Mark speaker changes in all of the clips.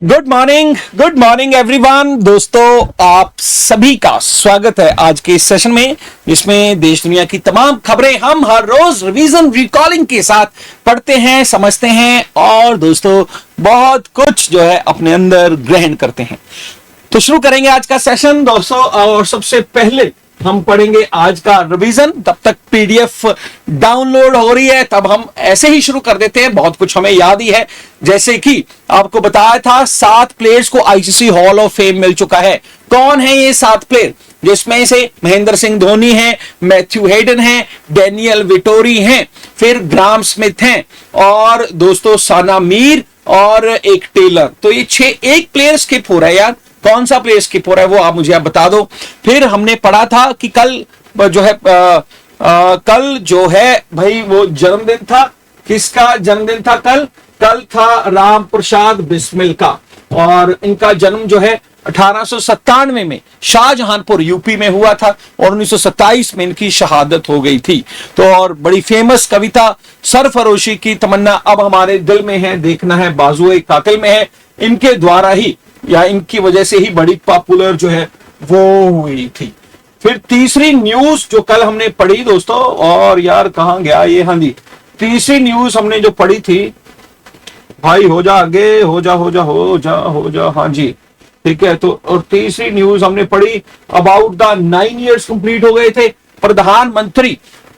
Speaker 1: Good morning everyone. दोस्तों, आप सभी का स्वागत है आज के इस सेशन में, जिसमें देश दुनिया की तमाम खबरें हम हर रोज रिवीजन रिकॉलिंग के साथ पढ़ते हैं, समझते हैं और दोस्तों बहुत कुछ जो है अपने अंदर ग्रहण करते हैं। तो शुरू करेंगे आज का सेशन दोस्तों, और सबसे पहले हम पढ़ेंगे आज का रिवीजन। तब तक पीडीएफ डाउनलोड हो रही है, तब हम ऐसे ही शुरू कर देते हैं। बहुत कुछ हमें याद ही है, जैसे कि आपको बताया था 7 प्लेयर्स को आईसीसी हॉल ऑफ फेम मिल चुका है। कौन है ये 7 प्लेयर? जिसमें से महेंद्र सिंह धोनी है, मैथ्यू हेडन है, डेनियल विटोरी हैं, फिर ग्राम स्मिथ हैं और दोस्तों साना मीर और एक टेलर। तो ये 1 प्लेयर स्किप हो रहा है यार। कौन सा प्लेयर स्किप हो रहा है वो आप मुझे आप बता दो। फिर हमने पढ़ा था कि कल जो है कल जो है भाई वो जन्मदिन था। किसका जन्मदिन था कल? कल था राम प्रसाद बिस्मिल का, और इनका जन्म जो है 1897 में शाहजहांपुर यूपी में हुआ था और 1927 में इनकी शहादत हो गई थी। तो और बड़ी फेमस कविता सरफरोशी की तमन्ना अब हमारे दिल में है, देखना है बाजुए कातिल में है, इनके द्वारा ही या इनकी वजह से ही बड़ी पॉपुलर जो है वो हुई थी। फिर तीसरी न्यूज जो कल हमने पढ़ी दोस्तों, और यार कहां गया ये, हाँ जी, तीसरी न्यूज हमने जो पढ़ी थी भाई, हो जा आगे, हो जा, हाँ जी ठीक है। तो और तीसरी न्यूज हमने पढ़ी अबाउट द 9 इयर्स कंप्लीट हो गए थे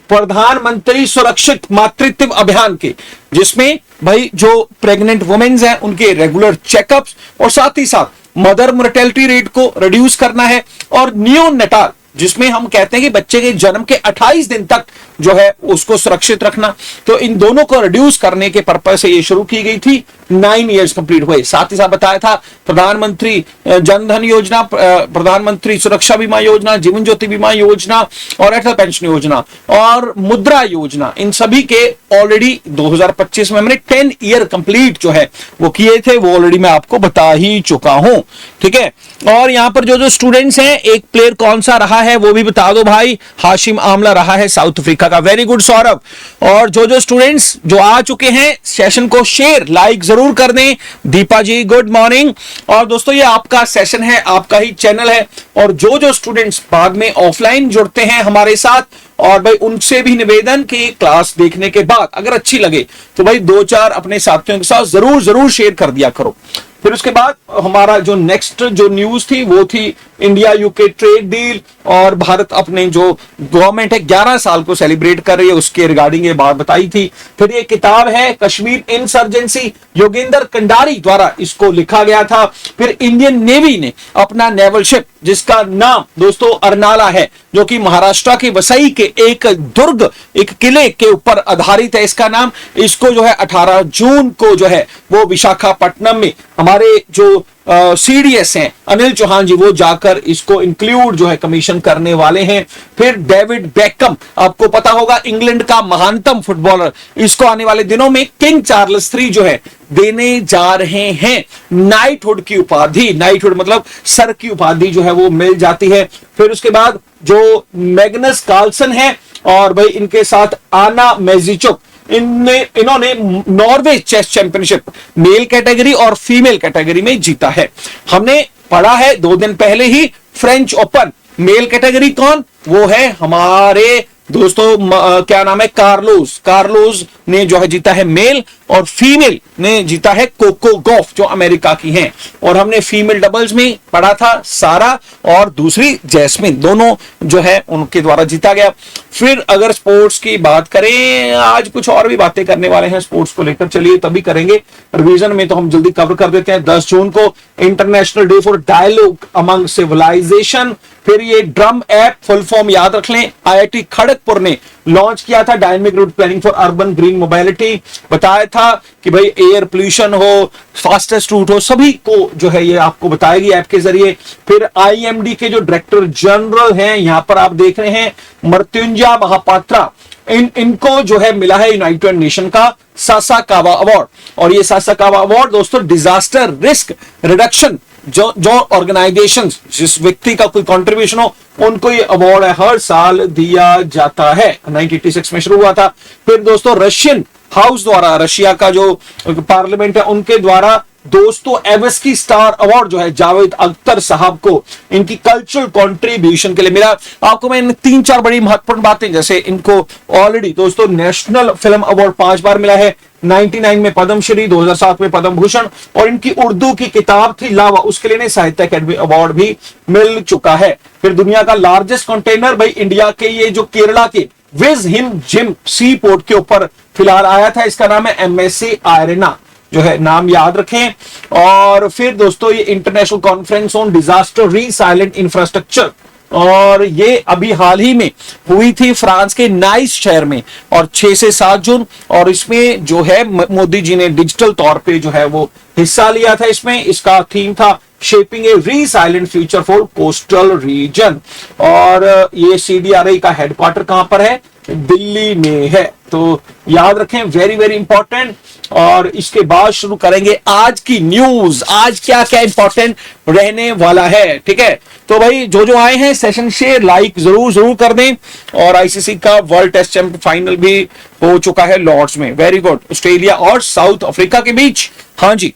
Speaker 1: प्रधानमंत्री सुरक्षित मातृत्व अभियान के, जिसमें भाई जो प्रेग्नेंट वुमेन्स हैं उनके रेगुलर चेकअप्स और साथ ही साथ मदर मोर्टेलिटी रेट को रिड्यूस करना है, और नियोनेटाल जिसमें हम कहते हैं कि बच्चे के जन्म के 28 दिन तक जो है उसको सुरक्षित रखना। तो इन दोनों को रिड्यूस करने के पर्पज से ये शुरू की गई थी। 9 इयर्स कंप्लीट हुए। साथ ही साथ बताया था प्रधानमंत्री जनधन योजना, प्रधानमंत्री सुरक्षा बीमा योजना, जीवन ज्योति बीमा योजना और अटल पेंशन योजना और मुद्रा योजना, इन सभी के ऑलरेडी 2025 में हमने 10 ईयर कंप्लीट जो है वो किए थे। वो ऑलरेडी मैं आपको बता ही चुका हूं, ठीक है। और यहां पर जो स्टूडेंट्स हैं, एक प्लेयर कौन सा रहा है वो भी बता दो भाई। हाशिम आमला रहा है साउथ अफ्रीका का। Very good Saurabh. और जो स्टूडेंट्स जो आ चुके हैं सेशन को शेयर लाइक जरूर कर दें। दीपा जी गुड मॉर्निंग। और दोस्तों ये आपका सेशन है, आपका ही चैनल है, और जो स्टूडेंट्स बाद में ऑफलाइन जुड़ते हैं हमारे साथ, और भाई उनसे भी निवेदन कि क्लास देखने के बाद अगर अच्छी लगे तो भाई 2-4 अपने साथियों के साथ जरूर शेयर कर दिया करो। फिर उसके बाद हमारा जो नेक्स्ट जो न्यूज थी वो थी इंडिया यूके ट्रेड डील, और भारत अपने जो गवर्नमेंट है 11 साल को सेलिब्रेट कर रही है, उसके रिगार्डिंग ये बात बताई थी। फिर ये किताब है कश्मीर इंसर्जेंसी, योगेंद्र कंडारी द्वारा इसको लिखा गया था। फिर इंडियन नेवी ने अपना नेवल शिप, जिसका नाम दोस्तों अरनाला है, जो कि महाराष्ट्र के वसई के एक दुर्ग, एक किले के ऊपर आधारित है इसका नाम, इसको जो है 18 जून को जो है वो विशाखापट्टनम में हमारे जो सीडीएस हैं अनिल चौहान जी, वो जाकर इसको इंक्लूड जो है कमीशन करने वाले हैं। फिर डेविड बेकम, आपको पता होगा इंग्लैंड का महानतम फुटबॉलर, इसको आने वाले दिनों में किंग चार्ल्स III जो है देने जा रहे हैं नाइटहुड की उपाधि। नाइटहुड मतलब सर की उपाधि जो है वो मिल जाती है। फिर उसके बाद जो मैग्नस कार्लसन है और भाई इनके साथ आना मेजिचुक, इन्होंने Norway chess championship male category और फीमेल कैटेगरी में जीता है। हमने पढ़ा है 2 दिन पहले ही फ्रेंच ओपन मेल कैटेगरी, कौन वो है हमारे दोस्तों क्या नाम है, कार्लोस ने जो है जीता है मेल, और फीमेल ने जीता है कोको गॉफ जो अमेरिका की हैं। और हमने फीमेल डबल्स में पढ़ा था सारा और दूसरी जैस्मिन, दोनों जो है उनके द्वारा जीता गया। फिर अगर स्पोर्ट्स की बात करें, आज कुछ और भी बातें करने वाले हैं स्पोर्ट्स को लेकर, चलिए तभी करेंगे। रिवीजन में तो हम जल्दी कवर कर देते हैं। 10 जून को international day for dialogue among civilization. फिर ये ड्रम ऐप फुल फॉर्म याद रख लें, IIT खड़गपुर ने लॉन्च किया था। Dynamic route planning for urban green mobility, बताया था कि भाई एयर पोल्यूशन हो, फास्टेस्ट रूट हो, सभी को जो है ये आपको बताएगी ऐप के जरिए। फिर IMD के जो डायरेक्टर जनरल हैं, यहां पर आप देख रहे हैं मृत्युंजय महापात्रा, इनको जो है मिला है यूनाइटेड नेशन का सासाकावा अवार्ड। और ये सासाकावा अवार्ड दोस्तों डिजास्टर रिस्क रिडक्शन जो ऑर्गेनाइजेशंस, जिस व्यक्ति का कोई कंट्रीब्यूशन हो, उनको ये अवार्ड है हर साल दिया जाता है। 1986 में शुरू हुआ था। फिर दोस्तों रशियन हाउस द्वारा, रशिया का जो पार्लियामेंट है उनके द्वारा दोस्तों एवस्की स्टार अवार्ड जो है जावेद अख्तर साहब को इनकी कल्चरल कंट्रीब्यूशन के लिए मिला। आपको मैं 3-4 बड़ी महत्वपूर्ण बातें, जैसे इनको ऑलरेडी दोस्तों नेशनल फिल्म अवार्ड 5 बार मिला है, 99 में पद्मश्री, 2007 में पद्म भूषण, और इनकी उर्दू की किताब थी लावा, उसके लिए साहित्य अकेडमी अवार्ड भी मिल चुका है। फिर दुनिया का लार्जेस्ट कंटेनर भाई इंडिया के ये जो केरला के विज हिम जिम सी पोर्ट के ऊपर फिलहाल आया था, इसका नाम है एमएससी आयरना, जो है नाम याद रखें। और फिर दोस्तों ये international conference on disaster resilient infrastructure, और ये अभी हाल ही में हुई थी फ्रांस के नाइस शहर में, और 6 से 7 जून, और इसमें जो है मोदी जी ने डिजिटल तौर पे जो है वो हिस्सा लिया था। इसमें इसका थीम था shaping a resilient future for coastal region, और ये सीडीआरआई का हेडक्वार्टर कहां पर है, दिल्ली में है, तो याद रखें, वेरी वेरी इंपॉर्टेंट। और इसके बाद शुरू करेंगे आज की न्यूज, आज क्या क्या इंपॉर्टेंट रहने वाला है, ठीक है। तो भाई जो जो आए हैं सेशन शेयर लाइक जरूर कर दें। और आईसीसी का वर्ल्ड टेस्ट चैंपियन फाइनल भी हो चुका है लॉर्ड्स में, वेरी गुड, ऑस्ट्रेलिया और साउथ अफ्रीका के बीच, हाँ जी,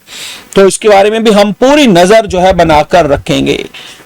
Speaker 1: तो इसके बारे में भी हम पूरी नजर जो है बनाकर रखेंगे।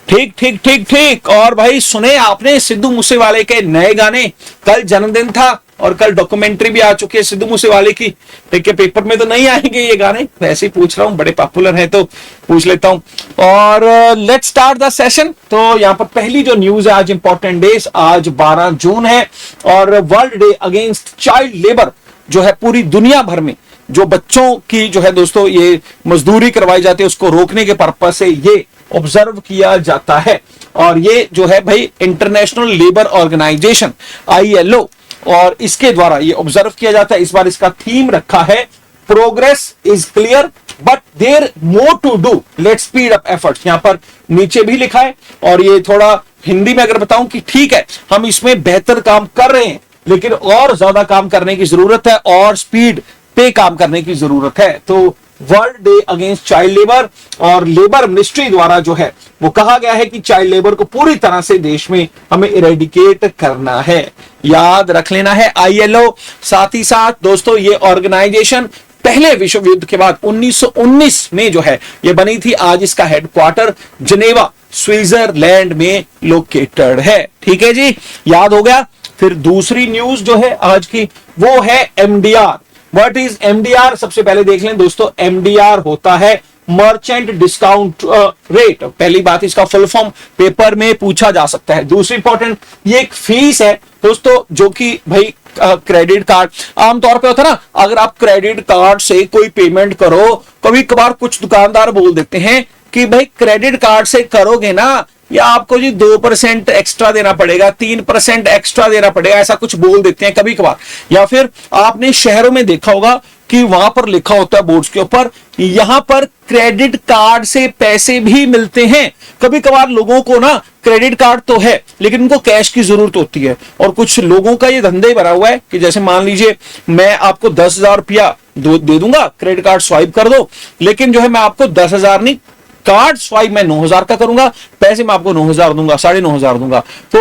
Speaker 1: ठीक ठीक ठीक ठीक। और भाई सुने आपने सिद्धू मूसेवाले के नए गाने, कल जन्मदिन था और कल डॉक्यूमेंट्री भी आ चुकी है सिद्धू मूसेवाले की, ठीक है। पेपर में तो नहीं आएंगे ये गाने, वैसे ही पूछ रहा हूँ, बड़े पॉपुलर हैं तो पूछ लेता हूँ। और लेट्स स्टार्ट द सेशन। तो यहाँ पर पहली जो न्यूज है, आज इंपॉर्टेंट डेज, आज 12 जून है और world day against child labour जो है पूरी दुनिया भर में जो बच्चों की जो है दोस्तों ये मजदूरी करवाई जाती है उसको रोकने के पर्पज से ये ऑब्जर्व किया जाता है। और ये जो है भाई इंटरनेशनल लेबर ऑर्गेनाइजेशन ILO, और इसके द्वारा ये ऑब्जर्व किया जाता है। इस बार इसका थीम रखा है progress is clear but there more to do, let's speed up efforts, यहां पर नीचे भी लिखा है। और ये थोड़ा हिंदी में अगर बताऊं कि ठीक है हम इसमें बेहतर काम कर रहे हैं लेकिन और ज्यादा काम करने की जरूरत है और स्पीड पे काम करने की जरूरत है। तो world day against child labour, और लेबर मिनिस्ट्री द्वारा जो है वो कहा गया है कि चाइल्ड लेबर को पूरी तरह से देश में हमें इरेडिकेट करना है, याद रख लेना है ILO। साथ ही साथ दोस्तों ये ऑर्गेनाइजेशन पहले विश्व युद्ध के बाद 1919 में जो है ये बनी थी। आज इसका हेडक्वार्टर जिनेवा स्विट्जरलैंड में लोकेटेड है, ठीक है जी, याद हो गया। फिर दूसरी न्यूज जो है आज की वो है MDR। What is MDR? सबसे पहले देख लें दोस्तों, MDR होता है मर्चेंट डिस्काउंट रेट। पहली बात, इसका फुल फॉर्म पेपर में पूछा जा सकता है। दूसरी इंपॉर्टेंट, ये एक फीस है दोस्तों जो कि भाई क्रेडिट कार्ड आमतौर पे होता है ना, अगर आप क्रेडिट कार्ड से कोई पेमेंट करो, कभी कभार कुछ दुकानदार बोल देते हैं कि भाई क्रेडिट कार्ड से करोगे ना या आपको जी 2% एक्स्ट्रा देना पड़ेगा, 3% एक्स्ट्रा देना पड़ेगा, ऐसा कुछ बोल देते हैं कभी कभार। या फिर आपने शहरों में देखा होगा कि वहां पर लिखा होता है बोर्ड्स के ऊपर, यहां पर क्रेडिट कार्ड से पैसे भी मिलते हैं। कभी कभार लोगों को ना क्रेडिट कार्ड तो है लेकिन उनको कैश की जरूरत होती है, और कुछ लोगों का ये धंधा ही बना हुआ है कि जैसे मान लीजिए मैं आपको 10,000 रुपया दे दूंगा, क्रेडिट कार्ड स्वाइप कर दो, लेकिन जो है मैं आपको 10,000 नहीं, कार्ड स्वाइप मैं 9,000 का करूंगा, पैसे मैं आपको 9,000 दूंगा, 9,500 दूंगा। तो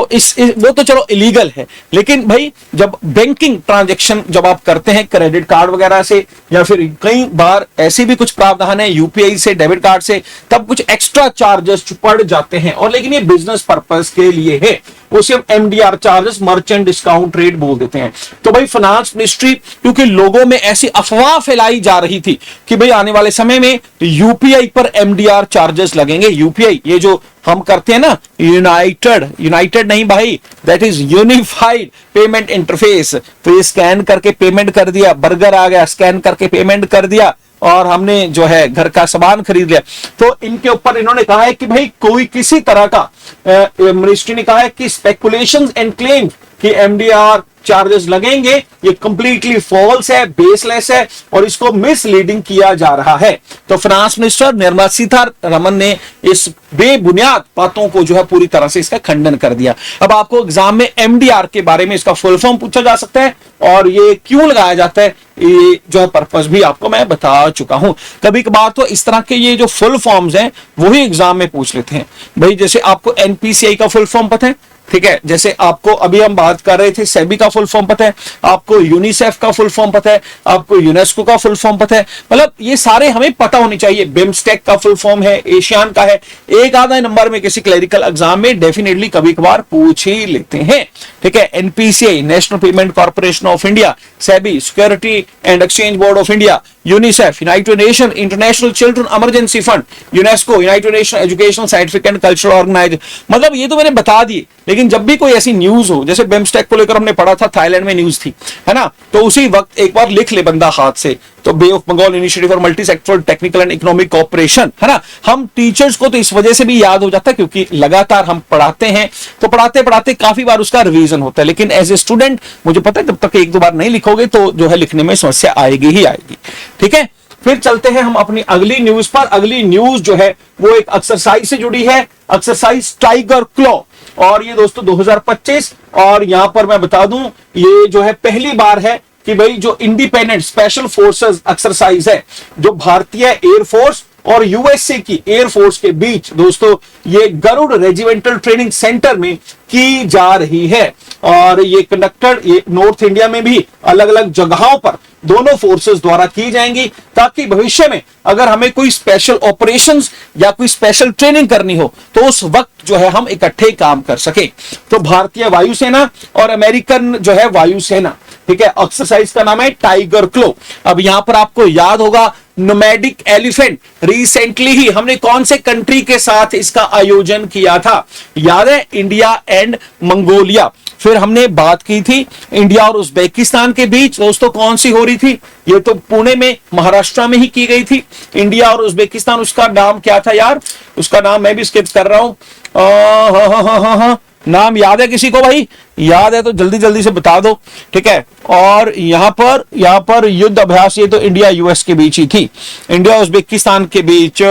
Speaker 1: वो तो चलो इलीगल है, लेकिन भाई जब बैंकिंग ट्रांजैक्शन जब आप करते हैं क्रेडिट कार्ड वगैरह से, या फिर कई बार ऐसे भी कुछ प्रावधान है UPI से, डेबिट कार्ड से, तब कुछ एक्स्ट्रा चार्जेस पड़ जाते हैं, और लेकिन ये बिजनेस पर्पस के लिए है, उसे हम MDR charges, merchant discount rate बोल देते हैं। तो भाई फाइनेंस मिनिस्ट्री, क्योंकि लोगों में ऐसी अफवाह फैलाई जा रही थी कि भाई आने वाले समय में UPI पर MDR चार्जेस लगेंगे। UPI ये जो हम करते हैं ना, यूनाइटेड नहीं भाई, that is unified payment interface. तो ये स्कैन करके पेमेंट कर दिया, बर्गर आ गया, स्कैन करके पेमेंट कर दिया और हमने जो है घर का सामान खरीद लिया। तो इनके ऊपर इन्होंने कहा है कि भाई कोई किसी तरह का, मिनिस्ट्री ने कहा है कि स्पेकुलेशंस एंड क्लेम कि MDR चार्जेस लगेंगे, ये कंप्लीटली फॉल्स है, बेसलेस है, और इसको मिसलीडिंग किया जा रहा है। तो फाइनेंस मिनिस्टर निर्मला सीतारमण ने इस बेबुनियाद बातों को जो है पूरी तरह से इसका खंडन कर दिया। अब आपको एग्जाम में MDR के बारे में इसका फुल फॉर्म पूछा जा सकता है, और ये क्यों लगाया जाता है ये जो है पर्पस भी आपको मैं बता चुका हूं। कभी कभार तो इस तरह के ये जो फुल फॉर्म्स हैं वही एग्जाम में पूछ लेते हैं। भाई जैसे आपको NPCI का फुल फॉर्म पता है, ठीक है, जैसे आपको अभी हम बात कर रहे थे, सेबी का फुल फॉर्म पता है आपको, यूनिसेफ का फुल फॉर्म पता है आपको, यूनेस्को का फुल फॉर्म पता है, मतलब ये सारे हमें पता होनी चाहिए। बिम्स्टेक का फुल फॉर्म है, एशियान का है, एक आधा नंबर में किसी क्लरिकल एग्जाम में डेफिनेटली कभी कभार पूछ ही लेते हैं। ठीक है, NPCI national payment corporation of India, SEBI security and exchange board of India, UNICEF united nation international children emergency fund, UNESCO united nation educational scientific and cultural organisation, मतलब ये तो मैंने बता दिए। लेकिन जब भी कोई ऐसी न्यूज हो, जैसे बिम्स्टेक को लेकर हमने पढ़ा था, थाईलैंड में न्यूज थी, है ना, तो उसी वक्त एक बार लिख ले बंदा हाथ से, तो bay of Bengal initiative for multi sectoral technical and economic cooperation, है ना। हम टीचर्स को तो इस वजह से भी याद हो जाता है क्योंकि लगातार हम पढ़ाते हैं, तो पढ़ाते पढ़ाते काफी बार उसका रिवीजन होता है। लेकिन एज ए स्टूडेंट मुझे पता है जब तक एक दो बार नहीं लिखोगे तो जो है लिखने में समस्या आएगी ही आएगी। ठीक है, फिर चलते हैं हम अपनी अगली न्यूज पर। अगली न्यूज जो है वो एक एक्सरसाइज से जुड़ी है, एक्सरसाइज टाइगर क्लॉ, और ये दोस्तों 2025, और यहां पर मैं बता दूं ये जो है पहली बार है कि भाई जो इंडिपेंडेंट स्पेशल फोर्सेस एक्सरसाइज है, जो भारतीय एयरफोर्स और यूएसए की एयरफोर्स के बीच दोस्तों ये गरुड़ रेजिमेंटल ट्रेनिंग सेंटर में की जा रही है। और ये कंडक्टेड ये नॉर्थ इंडिया में भी अलग अलग जगहों पर दोनों फोर्सेस द्वारा की जाएंगी, ताकि भविष्य में अगर हमें कोई स्पेशल ऑपरेशंस या कोई स्पेशल ट्रेनिंग करनी हो तो उस वक्त जो है हम इकट्ठे काम कर सके। तो भारतीय वायुसेना और अमेरिकन जो है वायुसेना, ठीक है, एक्सरसाइज का नाम है टाइगर क्लो। अब यहां पर आपको याद होगा नोमैडिक एलिफेंट, रिसेंटली ही हमने कौन से कंट्री के साथ इसका आयोजन किया था, याद है, इंडिया एंड मंगोलिया। फिर हमने बात की थी इंडिया और उज्बेकिस्तान के बीच, दोस्तों कौन सी हो रही थी, ये तो पुणे में महाराष्ट्र में ही की गई थी, इंडिया और उज्बेकिस्तान। उसका नाम क्या था यार, उसका नाम मैं भी स्किप कर रहा हूं, नाम याद है किसी को भाई, याद है तो जल्दी जल्दी से बता दो। ठीक है, और यहां पर युद्ध अभ्यास, ये तो इंडिया यूएस के बीच ही थी, इंडिया उज्बेकिस्तान के बीच,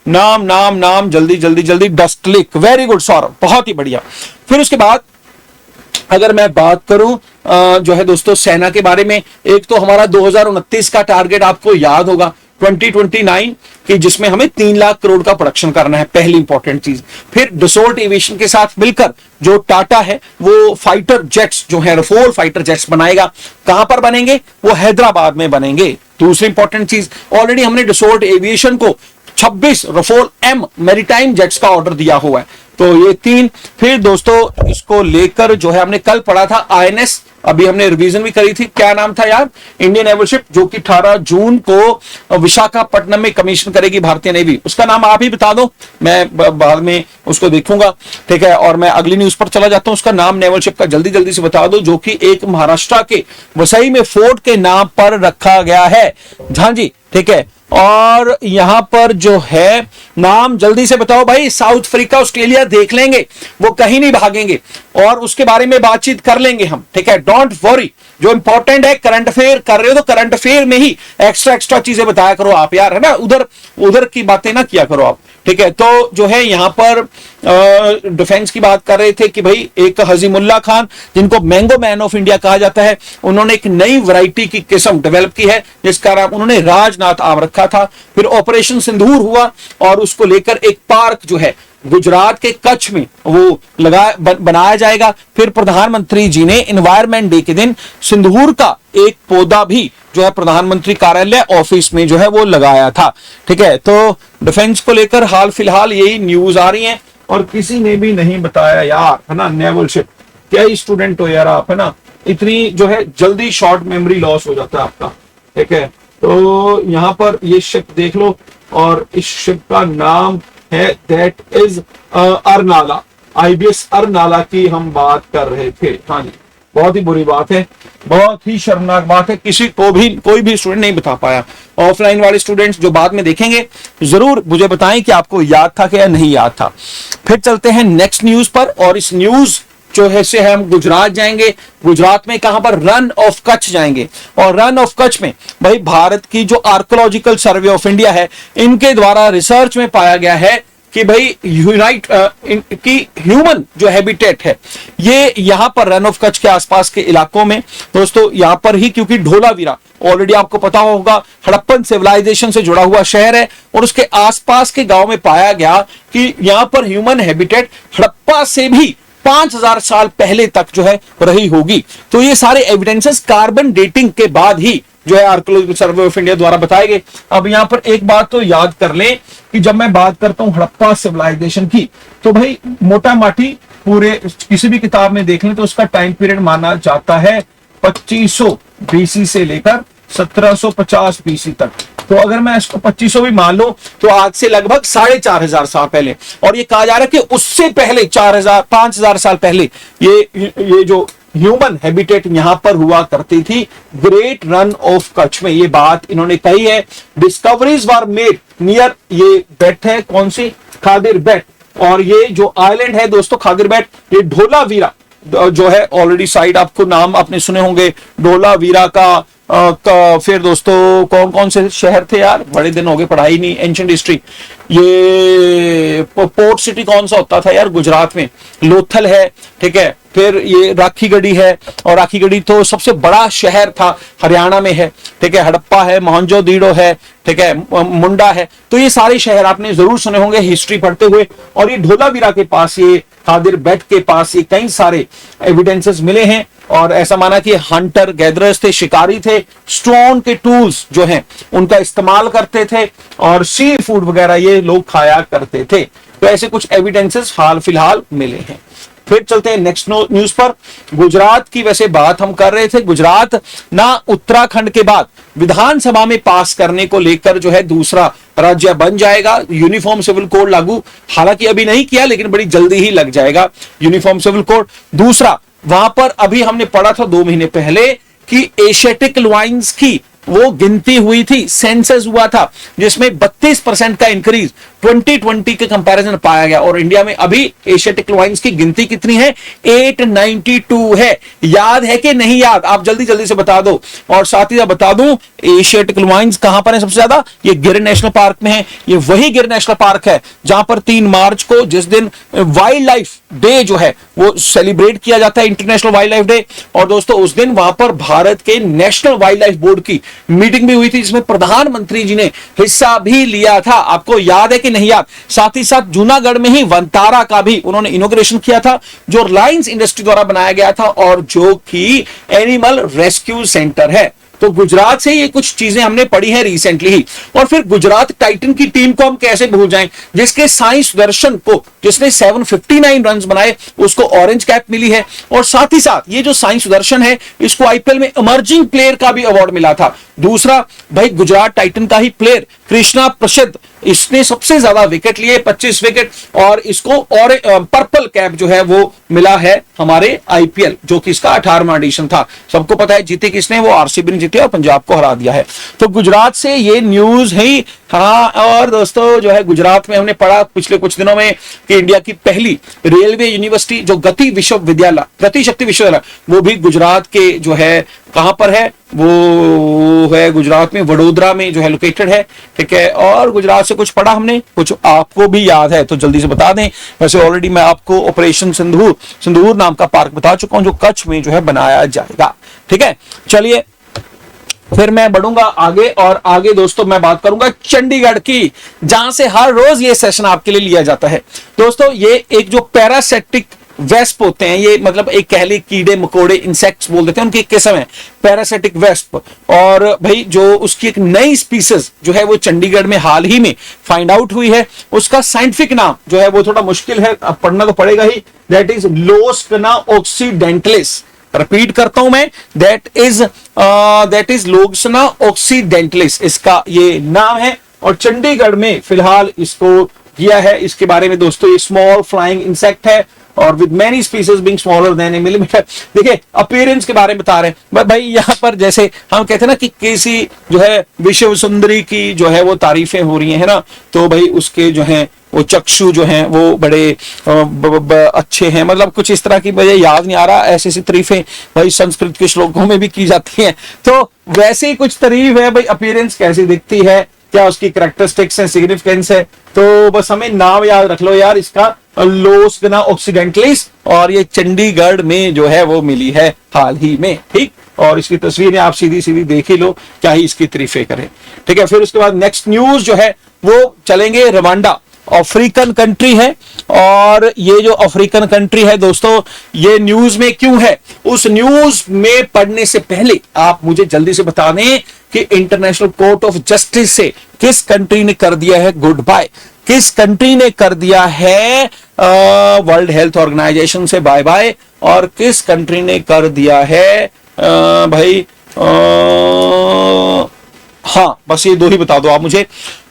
Speaker 1: नाम नाम नाम जल्दी जल्दी जल्दी, डस्टलिक, वेरी गुड सौरभ, बहुत ही बढ़िया। फिर उसके बाद अगर मैं बात करूं जो है दोस्तों सेना के बारे में, एक तो हमारा 2029 का टारगेट आपको याद होगा 2029 कि जिसमें हमें 3 लाख करोड़ का प्रोडक्शन करना है, पहली इंपॉर्टेंट चीज। फिर डसोल्ट एविएशन के साथ मिलकर जो टाटा है वो फाइटर जेट्स जो है रफोल फाइटर जेट्स बनाएगा। कहां पर बनेंगे, वो हैदराबाद में बनेंगे। दूसरी इंपॉर्टेंट चीज, ऑलरेडी हमने डसोल्ट एविएशन को 26 रफोल एम मैरीटाइम जेट्स का ऑर्डर दिया हुआ है, तो ये 3। फिर दोस्तों इसको लेकर जो है हमने कल पढ़ा था आईएनएस, अभी हमने रिवीजन भी करी थी, क्या नाम था यार, इंडियन नेवल शिप, जो कि 18 जून को विशाखापट्टनम में कमीशन करेगी भारतीय नेवी। उसका नाम आप ही बता दो, मैं बाद में उसको देखूंगा। ठीक है, और मैं अगली न्यूज पर चला जाता हूं, उसका नाम नेवल शिप का जल्दी जल्दी से बता दो, जो कि एक महाराष्ट्र के वसई में फोर्ट के नाम पर रखा गया है, झांझी। ठीक है, और यहां पर जो है नाम जल्दी से बताओ भाई, साउथ अफ्रीका ऑस्ट्रेलिया देख लेंगे, वो कहीं नहीं भागेंगे, और उसके बारे में बातचीत कर लेंगे हम। ठीक है, डोंट वरी, जो इंपॉर्टेंट है करंट अफेयर कर रहे हो तो करंट अफेयर में ही एक्स्ट्रा चीजें बताया करो आप यार, है ना, उधर की बातें ना किया करो आप। ठीक है, तो जो है यहां पर डिफेंस की बात कर रहे थे कि भाई एक हजीमुल्ला खान, जिनको मैंगो मैन ऑफ इंडिया कहा जाता है, उन्होंने एक नई वैरायटी की किस्म डेवलप की है जिसका नाम उन्होंने राजनाथ आम रखा था। फिर ऑपरेशन सिंदूर हुआ और उसको लेकर एक पार्क जो है गुजरात के कच्छ में वो बनाया जाएगा। फिर प्रधानमंत्री जी ने एनवायरमेंट डे के दिन सिंदूर का एक पौधा भी जो है प्रधानमंत्री कार्यालय ऑफिस में जो है वो लगाया था। ठीक है, तो डिफेंस को लेकर हाल फिलहाल यही न्यूज आ रही है, और किसी ने भी नहीं बताया यार, है ना, नेवल शिप। क्या ही स्टूडेंट हो यार आप, है ना, इतनी जो है जल्दी शॉर्ट मेमोरी लॉस हो जाता है आपका। ठीक है, तो यहां पर ये शिप देख लो, और इस शिप का नाम है that is Arnala, IBS Arnala की हम बात कर रहे थे। हाँ जी, बहुत ही बुरी बात है, बहुत ही शर्मनाक बात है, किसी को भी कोई भी स्टूडेंट नहीं बता पाया। ऑफलाइन वाले स्टूडेंट्स जो बाद में देखेंगे जरूर मुझे बताएं कि आपको याद था कि या नहीं याद था। फिर चलते हैं नेक्स्ट न्यूज पर, और इस न्यूज जो है से हम गुजरात जाएंगे। गुजरात में कहां पर, रन ऑफ कच्छ जाएंगे, और रन ऑफ कच्छ में भाई भारत की जो आर्कोलॉजिकल सर्वे ऑफ इंडिया है, इनके द्वारा रिसर्च में पाया गया है कि भाई की ह्यूमन जो हैबिटेट है ये यहां पर रन ऑफ कच्छ के आसपास के इलाकों में दोस्तों, यहां पर ही, क्योंकि ढोलावीरा ऑलरेडी आपको पता होगा हड़प्पन सिविलाइजेशन से जुड़ा हुआ शहर है, और उसके आसपास के गांव में पाया गया कि यहां पर ह्यूमन हैबिटेट हड़प्पा से भी 5000 साल पहले तक जो है रही होगी। तो ये सारे एविडेंसेस कार्बन डेटिंग के बाद ही जो है आर्कियोलॉजिकल सर्वे ऑफ इंडिया द्वारा बताए गए। अब यहां पर एक बात तो याद कर लें कि जब मैं बात करता हूं हड़प्पा सिविलाइजेशन की, तो भाई मोटा माटी पूरे किसी भी किताब में देख लें तो उसका टाइम पीरियड माना जाता है 2500 बीसी से लेकर 1750 बीसी तक। तो अगर मैं इसको 2500 भी मान लो तो आज से लगभग 4500 साल पहले, और ये कहा जा रहा है कि उससे पहले 5000 साल पहले ये जो ह्यूमन हैबिटेट यहां पर हुआ करती थी ग्रेट रन ऑफ कच्छ में। ये बात इन्होंने कही है। डिस्कवरीज वर मेड नियर, ये बेट है कौन सी, खादिर बेट, और ये जो आइलैंड है दोस्तों खादिर बेट, ये ढोलावीरा जो है ऑलरेडी साइड आपको नाम आपने सुने होंगे ढोलावीरा का। फिर दोस्तों कौन कौन से शहर थे यार, बड़े दिन हो गए पढ़ाई नहीं एंशिएंट हिस्ट्री। ये पोर्ट सिटी कौन सा होता था यार गुजरात में, लोथल है, ठीक है। फिर ये राखीगढ़ी है, और राखीगढ़ी तो सबसे बड़ा शहर था हरियाणा में है, ठीक है। हड़प्पा है, मोहनजोदड़ो है, ठीक है, मुंडा है। तो ये सारे शहर आपने जरूर सुने होंगे हिस्ट्री पढ़ते हुए। और ये ढोलावीरा के पास, ये खादिर बेट के पास ये कई सारे एविडेंसेस मिले हैं, और ऐसा माना कि हंटर गैदरर्स थे, शिकारी थे, स्टोन के टूल्स जो हैं उनका इस्तेमाल करते थे, और सी फूड वगैरह ये लोग खाया करते थे। तो ऐसे कुछ एविडेंसेस हाल फिलहाल मिले हैं। फिर चलते हैं नेक्स्ट न्यूज पर। गुजरात की वैसे बात हम कर रहे थे, गुजरात ना उत्तराखंड के बाद विधानसभा में पास करने को लेकर जो है दूसरा राज्य बन जाएगा। यूनिफॉर्म सिविल कोड लागू हालांकि अभी नहीं किया, लेकिन बड़ी जल्दी ही लग जाएगा यूनिफॉर्म सिविल कोड। दूसरा, वहां पर अभी हमने पढ़ा था 2 महीने पहले कि एशियाटिक लॉइंस की वो गिनती हुई थी, सेंसस हुआ था, जिसमें 32% का इंक्रीज 2020 के कंपैरिजन पाया गया। और इंडिया में अभी एशियाटिक लॉइंस की गिनती कितनी है, 892 है। याद है कि नहीं याद, आप जल्दी जल्दी से बता दो। और साथ ही साथ बता दूं एशियाटिक लॉइंस कहां पर है सबसे ज्यादा, ये गिर नेशनल पार्क में है। ये वही गिर नेशनल पार्क है जहां पर 3 मार्च को, जिस दिन वाइल्ड लाइफ डे जो है वो सेलिब्रेट किया जाता है, इंटरनेशनल वाइल्ड लाइफ डे। और दोस्तों उस दिन वहां पर भारत के नेशनल वाइल्ड लाइफ बोर्ड की मीटिंग भी हुई थी, जिसमें प्रधानमंत्री जी ने हिस्सा भी लिया था। आपको याद है कि नहीं याद। साथ ही साथ जूनागढ़ में ही वंतारा का भी उन्होंने इनॉग्रेशन किया था, जो रिलायंस इंडस्ट्री द्वारा बनाया गया था, और जो कि एनिमल रेस्क्यू सेंटर है। तो गुजरात से ये कुछ चीजें हमने पढ़ी है रिसेंटली ही। और फिर गुजरात टाइटन की टीम को हम कैसे भूल जाएं, जिसके साई सुदर्शन को, जिसने 759 रन बनाए, उसको ऑरेंज कैप मिली है। और साथ ही साथ ये जो साई सुदर्शन है, इसको आईपीएल में इमर्जिंग प्लेयर का भी अवार्ड मिला था। दूसरा भाई गुजरात टाइटन का ही प्लेयर कृष्णा प्रसिद्ध, इसने सबसे ज्यादा विकेट लिए 25 विकेट, और इसको और पर्पल कैप जो है वो मिला है हमारे आईपीएल, जो कि इसका 18वां एडिशन था। सबको पता है जीते किसने, वो आरसीबी ने जीते और पंजाब को हरा दिया है। तो गुजरात से ये न्यूज है। हाँ, और दोस्तों जो है गुजरात में हमने पढ़ा पिछले कुछ दिनों में कि इंडिया की पहली रेलवे यूनिवर्सिटी जो गति विश्वविद्यालय, गति शक्ति विश्वविद्यालय, वो भी गुजरात के जो है कहां पर है, वो है गुजरात में वडोदरा में जो है लोकेटेड है, ठीक है। और गुजरात से कुछ पढ़ा हमने, कुछ आपको भी याद है तो जल्दी से बता दें। वैसे ऑलरेडी मैं आपको ऑपरेशन सिंदूर नाम का पार्क बता चुका हूं, जो कच्छ में जो है बनाया जाएगा, ठीक है। चलिए फिर मैं बढ़ूंगा आगे, और आगे दोस्तों मैं बात करूंगा चंडीगढ़ की, जहां से हर रोज ये सेशन आपके लिए लिया जाता है। दोस्तों ये एक जो पैरासिटिक वेस्प होते हैं, ये मतलब एक कह ली कीड़े मकोड़े इंसेक्ट्स बोल देते हैं, उनकी एक किस्म है पैरासिटिक वेस्प। और भाई जो उसकी एक नई स्पीसीज जो है वो चंडीगढ़ में हाल ही में फाइंड आउट हुई है। उसका साइंटिफिक नाम जो है वो थोड़ा मुश्किल है, अब पढ़ना तो पड़ेगा ही। दैट इज लोस्कना ऑक्सीडेंटलिस। रिपीट करता हूं मैं, दैट इज लोस्कना ऑक्सीडेंटलिस, इसका ये नाम है। और चंडीगढ़ में फिलहाल इसको किया है। इसके बारे में दोस्तों ये स्मॉल फ्लाइंग इंसेक्ट है, और with many species being smaller than A millimetre. देखिए अपीयरेंस के बारे में बता रहे हैं भाई, यहाँ पर जैसे हम कहते हैं ना कि किसी जो है विश्व सुंदरी की जो है वो तारीफें हो रही है ना, तो भाई उसके जो है वो चक्षु जो हैं वो बड़े अच्छे हैं, मतलब कुछ इस तरह की, मुझे याद नहीं आ रहा, ऐसी ऐसी तारीफें भाई संस्कृत के श्लोकों में भी की जाती हैं। तो वैसे ही कुछ तारीफ है भाई, अपीयरेंस कैसी दिखती है, क्या उसकी कैरेक्टरिस्टिक्स है, सिग्निफिकेंस है। तो बस हमें नाम याद रख लो यार इसका, लोस्कना ऑक्सीडेंटलिस, और ये चंडीगढ़ में जो है वो मिली है हाल ही में, ठीक। और इसकी तस्वीरें आप सीधी सीधी देख ही लो, क्या ही इसकी तारीफें करें, ठीक है। फिर उसके बाद नेक्स्ट न्यूज जो है वो चलेंगे रवांडा। अफ्रीकन कंट्री है। और ये जो अफ्रीकन कंट्री है दोस्तों, ये न्यूज में क्यों है, उस न्यूज में पढ़ने से पहले आप मुझे जल्दी से बता दें कि इंटरनेशनल कोर्ट ऑफ जस्टिस से किस कंट्री ने कर दिया है गुड बाय, किस कंट्री ने कर दिया है वर्ल्ड हेल्थ ऑर्गेनाइजेशन से बाय बाय, और किस कंट्री ने कर दिया है भाई हाँ, बस ये दो ही बता दो आप मुझे।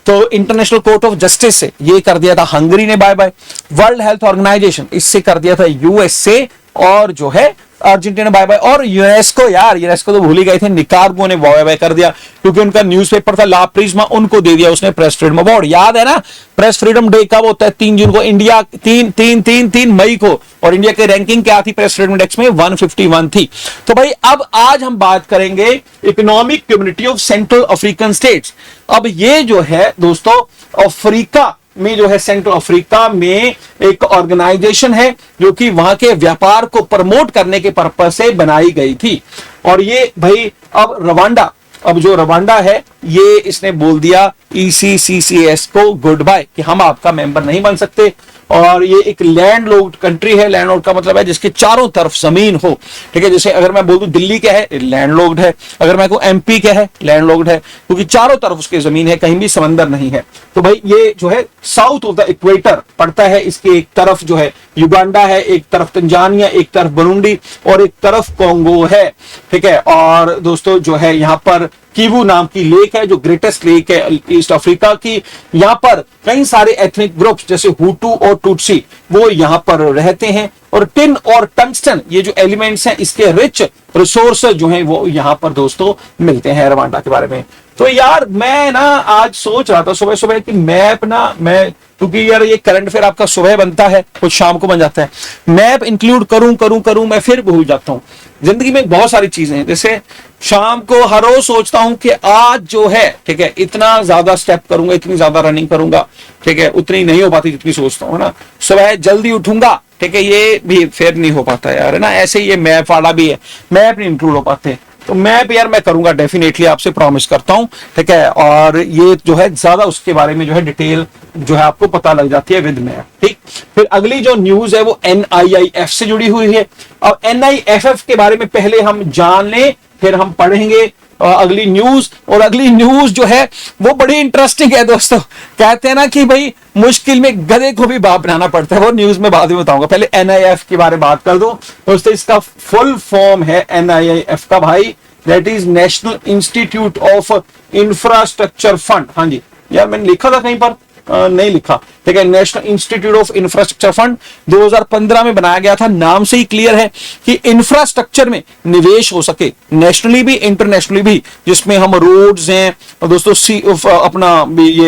Speaker 1: तो इंटरनेशनल कोर्ट ऑफ जस्टिस से ये कर दिया था हंगरी ने bye bye, world health organisation इससे कर दिया था यूएसए, और जो है अर्जेंटीना बाय बाय, और यूनेस्को, यार यूनेस्को तो भूल ही गए थे, निकारागुआ ने बाय बाय कर दिया क्योंकि उनका न्यूज़पेपर था ला प्रिज्मा, उनको दे दिया उसने प्रेस फ्रीडम अवार्ड। याद है ना, प्रेस फ्रीडम डे कब होता है, 3 जून को, इंडिया 3 मई को, और इंडिया की रैंकिंग क्या थी प्रेस फ्रीडम इंडेक्स में, 151 थी। तो भाई अब आज हम बात करेंगे economic community of central African states. अब ये जो है दोस्तों अफ्रीका में जो है, सेंट्रल अफ्रीका में एक ऑर्गेनाइजेशन है जो कि वहां के व्यापार को प्रमोट करने के पर्पज से बनाई गई थी। और ये भाई अब रवांडा, अब जो रवांडा है ये इसने बोल दिया ECCCS को गुड बाय कि हम आपका मेंबर नहीं बन सकते। और ये एक लैंडलॉक्ड कंट्री है, लैंडलॉक्ड का मतलब है जिसके चारों तरफ जमीन हो, ठीक है। जैसे अगर मैं बोल दूं दिल्ली क्या है, लैंडलॉक्ड है, अगर मैं कहूं MP क्या है, लैंडलॉक्ड है, क्योंकि चारों तरफ उसकी जमीन है, कहीं भी समंदर नहीं है। तो भाई ये जो है साउथ ऑफ द इक्वेटर पड़ता है, इसके एक तरफ जो है युगांडा है, एक तरफ तंजानिया, एक तरफ बुरुंडी और एक तरफ कॉन्गो है, ठीक है। और दोस्तों जो है यहाँ पर कीवू नाम की लेक है जो ग्रेटेस्ट लेक है ईस्ट अफ्रीका की। यहाँ पर कई सारे एथनिक ग्रुप्स जैसे हुटू और टुटसी वो यहाँ पर रहते हैं, और टिन और टंगस्टन ये जो एलिमेंट्स हैं इसके रिच रिसोर्स जो हैं वो यहाँ पर दोस्तों मिलते हैं रवांडा के बारे में। तो यार मैं ना आज सोच रहा था सुबह सुबह कि मैप ना मैं, क्योंकि यार ये करंट अफेयर आपका सुबह बनता है कुछ शाम को बन जाता है, मैप इंक्लूड करूं मैं फिर भूल जाता हूं। जिंदगी में बहुत सारी चीजें हैं, जैसे शाम को हर रोज सोचता हूं कि आज जो है ठीक है इतना ज्यादा स्टेप करूंगा, इतनी ज्यादा रनिंग करूंगा, ठीक है, उतनी नहीं हो पाती जितनी सोचता हूं, है ना। सुबह जल्दी उठूंगा, ठीक है, ये भी फिर नहीं हो पाता यार, है ना। ऐसे ही ये मैप वाला भी है, मैप नहीं इंक्लूड हो पाते। तो मैप यार मैं करूंगा डेफिनेटली, आपसे प्रॉमिस करता हूं, ठीक है। और ये जो है ज्यादा उसके बारे में जो है डिटेल जो है आपको पता लग जाती है विद मैप, ठीक। फिर अगली जो न्यूज है वो NIIF से जुड़ी हुई है। अब NIFF के बारे में पहले हम जान लें, फिर हम पढ़ेंगे अगली न्यूज। और अगली न्यूज जो है वो बड़ी इंटरेस्टिंग है दोस्तों। कहते हैं ना कि भाई मुश्किल में गधे को भी बाप बनाना पड़ता है, वो न्यूज में बाद में बताऊंगा। पहले NIF के बारे में बात कर दूं दोस्तों। इसका फुल फॉर्म है NIIF का भाई, that is national institute of infrastructure fund. हाँ जी यार मैंने लिखा था कहीं पर, नहीं लिखा, ठीक है। National institute of infrastructure fund 2015 में बनाया गया था। नाम से ही क्लियर है कि इंफ्रास्ट्रक्चर में निवेश हो सके, नेशनली भी इंटरनेशनली भी, जिसमें हम रोड्स हैं और दोस्तों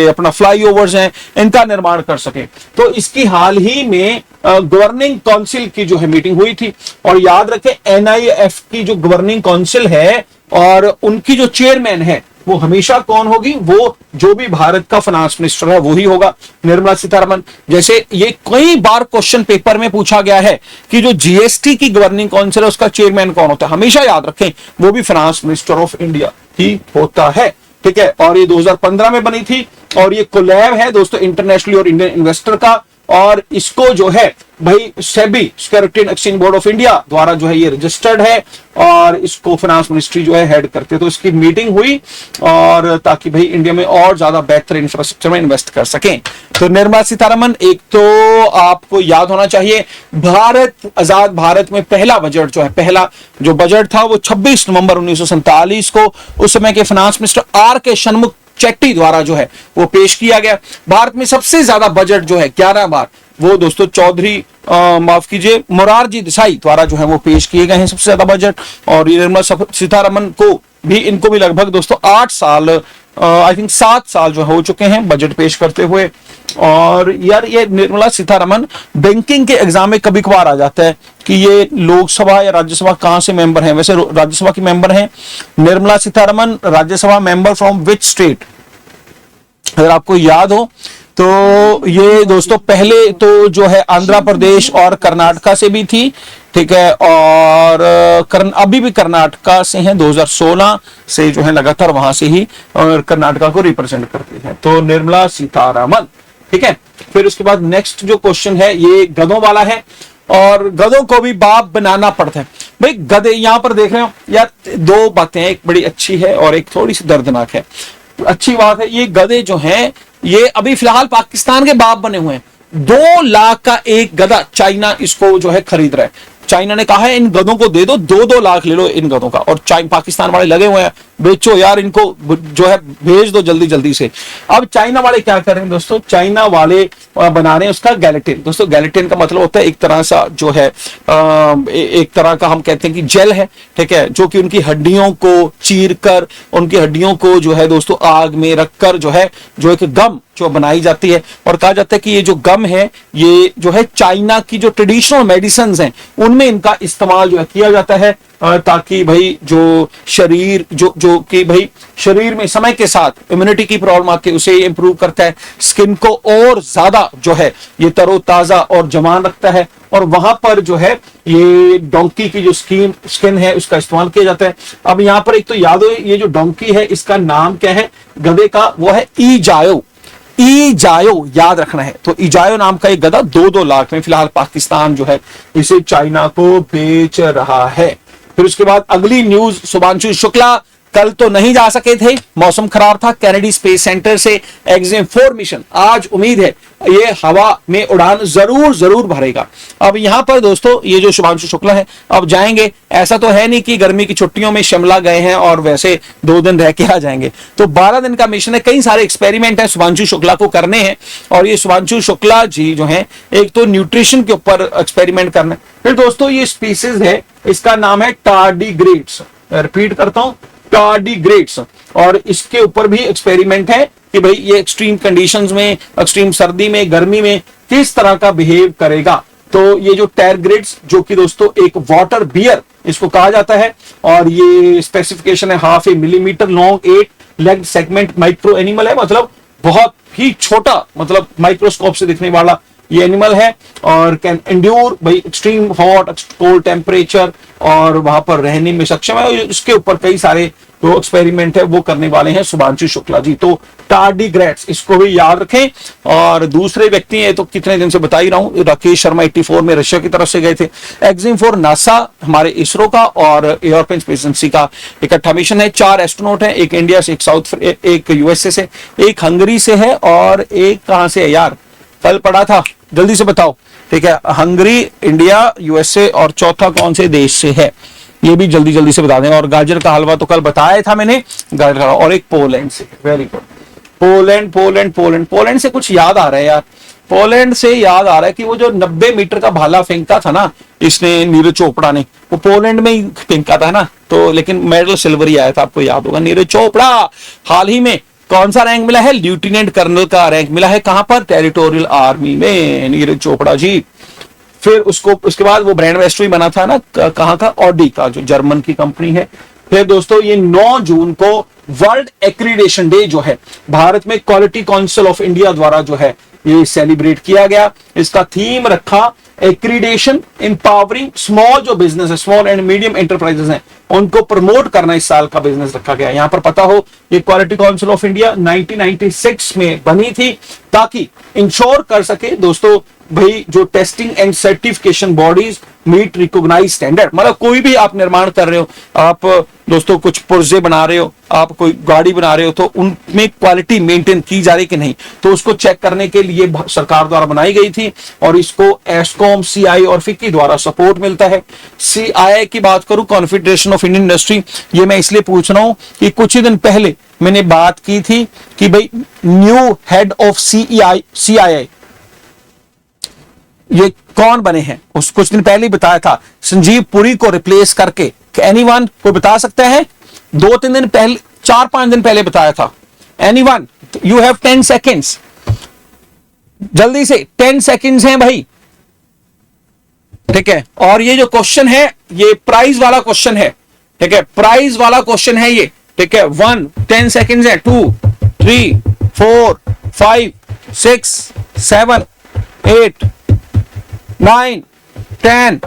Speaker 1: अपना फ्लाईओवर्स हैं, इनका निर्माण कर सके। तो इसकी हाल ही में गवर्निंग काउंसिल की जो है मीटिंग हुई थी। और याद रखें NIF की जो गवर्निंग काउंसिल है और उनकी जो चेयरमैन है वो हमेशा कौन होगी, वो जो भी भारत का फाइनेंस मिनिस्टर है वही होगा, निर्मला सीतारमण। जैसे ये कई बार क्वेश्चन पेपर में पूछा गया है कि जो GST की गवर्निंग काउंसिल है उसका चेयरमैन कौन होता है, हमेशा याद रखें वो भी फाइनेंस मिनिस्टर ऑफ इंडिया ही होता है, ठीक है। और ये 2015 में बनी थी और ये कोलैब है दोस्तों इंटरनेशनली और इंडियन इन्वेस्टर का। और इसको जो है भाई SEBI, security and exchange board of India द्वारा जो है ये रजिस्टर्ड है और इसको फाइनेंस मिनिस्ट्री जो है हेड करते हैं। तो इसकी मीटिंग हुई और ताकि भाई इंडिया में और ज्यादा बेहतर इंफ्रास्ट्रक्चर में इन्वेस्ट कर सकें। तो निर्मला सीतारमण, एक तो आपको याद होना चाहिए आजाद भारत में पहला बजट जो है, पहला जो बजट था वो 26 नवंबर 1947 को उस समय के finance minister R.K. Shanmukh Chetty द्वारा जो है वो पेश किया गया। भारत में सबसे ज्यादा बजट जो है 11 बार वो दोस्तों माफ कीजिए मोरारजी देसाई द्वारा जो है वो पेश किए गए हैं सबसे ज्यादा बजट। और निर्मला सीतारमण को भी, इनको भी लगभग दोस्तों 8 साल आई थिंक 7 साल जो हो चुके हैं बजट पेश करते हुए। और यार ये निर्मला सीतारमण बैंकिंग के एग्जाम में कभी कभार आ जाता है कि ये लोकसभा या राज्यसभा कहां से मेंबर हैं। वैसे राज्यसभा की मेंबर हैं Nirmala Sitharaman, Rajya Sabha member from which state, अगर आपको याद हो तो ये दोस्तों पहले तो जो है आंध्र प्रदेश और कर्नाटका से भी थी, ठीक है। और अभी भी कर्नाटका से हैं, 2016 से जो है लगातार वहां से ही और कर्नाटका को रिप्रेजेंट करती है। तो निर्मला सीतारमण, ठीक है। फिर उसके बाद नेक्स्ट जो क्वेश्चन है ये गधों वाला है, और गधों को भी बाप बनाना पड़ता है। भाई गधे यहां पर देख रहे हो यार, दो बातें हैं, एक बड़ी अच्छी है और एक थोड़ी सी दर्दनाक है। अच्छी बात है, ये गधे जो हैं ये अभी फिलहाल पाकिस्तान के बाप बने हुए हैं। 2 लाख का एक गधा चाइना इसको जो है खरीद रहा है। चाइना ने कहा है इन गधों को दे दो, 2-2 लाख ले लो इन गधों का, और पाकिस्तान वाले लगे हुए हैं बेचो यार इनको, जो है भेज दो जल्दी जल्दी से। अब चाइना वाले क्या कर रहे हैं दोस्तों, चाइना वाले बना रहे हैं उसका गैलेटिन। दोस्तों गैलेटिन का मतलब होता है एक तरह सा जो है एक तरह का हम कहते हैं कि जेल है, ठीक है, जो कि उनकी हड्डियों को चीर कर, उनकी हड्डियों को जो है दोस्तों आग में रखकर जो है जो एक गम जो बनाई जाती है। और कहा जाता है कि ये जो गम है ये जो है चाइना की जो ट्रेडिशनल मेडिसिन हैं उनमें इनका इस्तेमाल जो है किया जाता है, ताकि भाई जो शरीर जो कि भाई शरीर में समय के साथ इम्यूनिटी की प्रॉब्लम आके उसे इंप्रूव करता है, स्किन को और ज्यादा जो है ये तरोताजा और जवान रखता है। और वहां पर जो है ये डोंकी की जो स्किन है उसका इस्तेमाल किया जाता है। अब यहां पर एक तो याद हो, ये जो डोंकी है इसका नाम क्या है गधे का, वो है ईजायो। ईजायो याद रखना है। तो ईजायो नाम का एक गधा 2-2 लाख में फिलहाल पाकिस्तान जो है इसे चाइना को बेच रहा है। फिर उसके बाद अगली न्यूज, शुभांशु शुक्ला कल तो नहीं जा सके थे, मौसम खराब था। कैनेडी स्पेस सेंटर से एक्सम 4 मिशन आज उम्मीद है ये हवा में उड़ान जरूर भरेगा। अब यहां पर दोस्तों ये जो शुभांशु शुक्ला है अब जाएंगे, ऐसा तो है नहीं कि गर्मी की छुट्टियों में शिमला गए हैं और वैसे 2 दिन रह के आ जाएंगे। तो 12 दिन का मिशन है, कई सारे एक्सपेरिमेंट है शुभांशु शुक्ला को करने हैं। और ये शुभांशु शुक्ला जी जो है एक तो न्यूट्रिशन के ऊपर एक्सपेरिमेंट करना है। फिर दोस्तों ये स्पीसीज है, इसका नाम है टार्डिग्रेड्स, रिपीट करता हूं टार्डिग्रेड्स, और इसके ऊपर भी एक्सपेरिमेंट है कि भाई ये एक्सट्रीम कंडीशंस में, एक्सट्रीम सर्दी में, गर्मी में किस तरह का बिहेव करेगा। तो ये जो टार्डिग्रेड्स जो कि दोस्तों एक वाटर बियर इसको कहा जाता है, और ये स्पेसिफिकेशन है 0.5 millimetre long 8 leg segment micro animal है, मतलब बहुत ही छोटा, मतलब माइक्रोस्कोप से दिखने वाला ये एनिमल है। और कैन एंड्योर भाई एक्सट्रीम हॉट कोल्ड टेम्परेचर, और वहां पर रहने में सक्षम है। इसके ऊपर कई सारे जो एक्सपेरिमेंट है वो करने वाले हैं शुभांशु शुक्ला जी। तो टार्डिग्रेड्स इसको भी याद रखें। और दूसरे व्यक्ति है तो कितने दिन से बता ही रहा हूं, राकेश शर्मा 84 में रशिया की तरफ से गए थे। एक्सम 4 नासा हमारे इसरो का और यूरोपियन स्पेस एजेंसी का इकट्ठा मिशन है। 4 एस्ट्रोनॉट है, एक इंडिया से, एक यूएसए से, एक हंगरी से है, और एक कहां से है यार, कल पढ़ा था, जल्दी से बताओ। ठीक है, हंगरी, इंडिया, यूएसए, और चौथा कौन से देश से है ये भी जल्दी से बता दें। और गाजर का हलवा तो कल बताया था मैंने, गाजर का, और एक पोलैंड से। वेरी गुड, पोलैंड से कुछ याद आ रहा है यार, पोलैंड से याद आ रहा है कि वो जो 90 मीटर का भाला फेंका था ना इसने, नीरज चोपड़ा ने, वो पोलैंड में ही फेंका था ना, तो लेकिन मेडल सिल्वर ही आया था, आपको याद होगा। नीरज चोपड़ा हाल ही में कौन सा रैंक मिला है, लेफ्टिनेंट कर्नल का रैंक मिला है, कहां पर, टेरिटोरियल आर्मी में, नीरज चोपड़ा जी। फिर उसके बाद वो ब्रांड एम्बेसडर बना था ना, कहां का, ऑडी का, जो जर्मन की कंपनी है। फिर दोस्तों ये 9 जून को वर्ल्ड एक्रीडेशन डे जो है भारत में क्वालिटी काउंसिल ऑफ इंडिया द्वारा जो है ये सेलिब्रेट किया गया। इसका थीम रखा एक्रीडेशन एम्पावरिंग स्मॉल, जो बिजनेस है, स्मॉल एंड मीडियम एंटरप्राइजेस हैं, उनको प्रमोट करना इस साल का बिजनेस रखा गया। यहां पर पता हो ये क्वालिटी काउंसिल ऑफ इंडिया 1996 में बनी थी ताकि इंश्योर कर सके दोस्तों भाई जो testing and certification bodies meet recognise standard. मतलब कोई भी आप निर्माण कर रहे हो, आप दोस्तों कुछ पुर्जे बना रहे हो, आप कोई गाड़ी बना रहे हो, तो उनमें क्वालिटी मेंटेन की जा रही कि नहीं, तो उसको चेक करने के लिए सरकार द्वारा बनाई गई थी। और इसको एस्कॉम, सीआई और फिक्की द्वारा सपोर्ट मिलता है। सीआई की बात करूं, कॉन्फेडरेशन ऑफ इंडियन इंडस्ट्री, ये मैं इसलिए पूछ रहा हूं कि कुछ ही दिन पहले मैंने बात की थी कि भाई न्यू हेड ऑफ सीआईआई ये कौन बने हैं, उस कुछ दिन पहले ही बताया था, संजीव पुरी को रिप्लेस करके। एनीवन कोई बता सकता है, 2-3 दिन पहले, 4-5 दिन पहले बताया था। एनीवन, यू हैव 10 सेकेंड्स, जल्दी से, 10 सेकेंड्स हैं भाई, ठीक है। और ये जो क्वेश्चन है ये प्राइज वाला क्वेश्चन है, ठीक है, प्राइज वाला क्वेश्चन है ये, ठीक है। 1, 10 सेकेंड्स है, 2, 3, 4, 5, 6, 7, 8, 9, 10,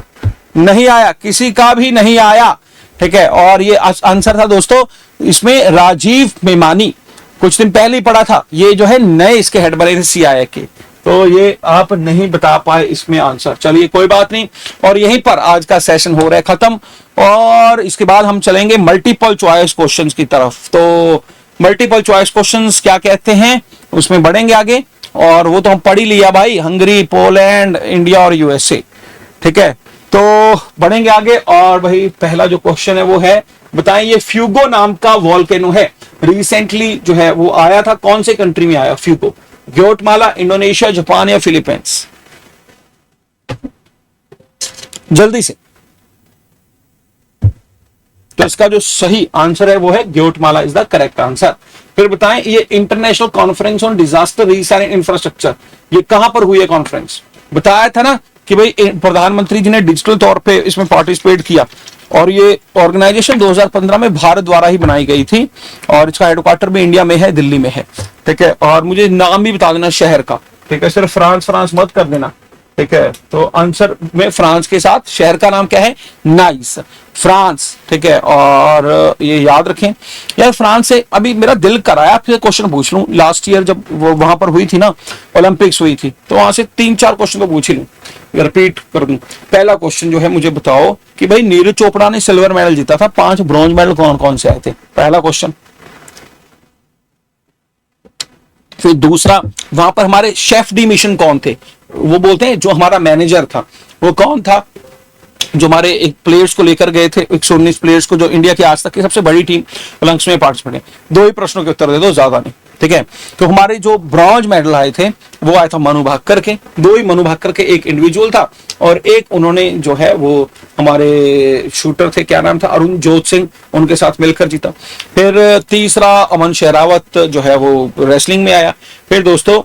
Speaker 1: नहीं आया, किसी का भी नहीं आया, ठीक है। और ये आंसर था दोस्तों इसमें राजीव मेमानी, कुछ दिन पहले ही पढ़ा था, ये जो है नए इसके हेड बने थे सीआईए के, तो ये आप नहीं बता पाए इसमें आंसर। चलिए कोई बात नहीं, और यहीं पर आज का सेशन हो रहा है खत्म, और इसके बाद हम चलेंगे मल्टीपल चॉइस क्वेश्चंस की तरफ। तो मल्टीपल चॉइस क्वेश्चंस क्या कहते हैं उसमें बढ़ेंगे आगे, और वो तो हम पढ़ ही लिया भाई, हंगरी, पोलैंड, इंडिया और यूएसए। ठीक है, तो बढ़ेंगे आगे। और भाई पहला जो क्वेश्चन है वो है, बताएं ये फ्यूगो नाम का वॉल्केनो है, रिसेंटली जो है वो आया था, कौन से कंट्री में आया फ्यूगो? ग्वाटेमाला, इंडोनेशिया, जापान या फिलीपींस? जल्दी से। तो इसका जो सही आंसर है वो है Guatemala is the correct answer. फिर बताएं ये international conference on disaster risk and infrastructure, ये कहां पर हुई है कॉन्फ्रेंस? बताया था ना कि भाई प्रधानमंत्री जी ने डिजिटल तौर पे इसमें पार्टिसिपेट किया, और ये ऑर्गेनाइजेशन 2015 में भारत द्वारा ही बनाई गई थी, और इसका हेडक्वार्टर भी इंडिया में है, दिल्ली में है। ठीक है, और मुझे नाम भी बता देना शहर का। ठीक है, सिर्फ फ्रांस फ्रांस मत कर देना। ठीक है, तो आंसर में फ्रांस के साथ शहर का नाम क्या है? Nice, France. ठीक है, और ये याद रखें यार, फ्रांस से अभी मेरा दिल कराया आपसे क्वेश्चन पूछ लूं। लास्ट ईयर जब वो वहां पर हुई थी ना, ओलंपिक्स हुई थी, तो वहां से 3-4 क्वेश्चन तो पूछ ही लूं, रिपीट कर दूं। पहला क्वेश्चन जो है, मुझे बताओ कि भाई नीरज चोपड़ा ने सिल्वर मेडल जीता था, 5 ब्रॉन्ज मेडल कौन कौन से आए थे? पहला क्वेश्चन। फिर दूसरा, वहां पर हमारे शेफ डी मिशन कौन थे? वो बोलते हैं जो हमारा मैनेजर था वो कौन था, जो हमारे एक प्लेयर्स को लेकर गए थे, 119 प्लेयर्स को, जो इंडिया की आज तक की सबसे बड़ी टीम ओलंपिक्स में पार्टिसिपेट है। 2 ही प्रश्नों के उत्तर दे दो, ज्यादा नहीं। ठीक है, तो हमारे जो ब्रॉन्ज मेडल आए थे वो आया था मनु भाकर के, 2 ही मनु भाकर के, एक इंडिविजुअल था और एक उन्होंने जो है वो हमारे शूटर थे, क्या नाम था, अरुण जोत सिंह, उनके साथ मिलकर जीता। फिर तीसरा अमन शेरावत जो है वो रेसलिंग में आया। फिर दोस्तों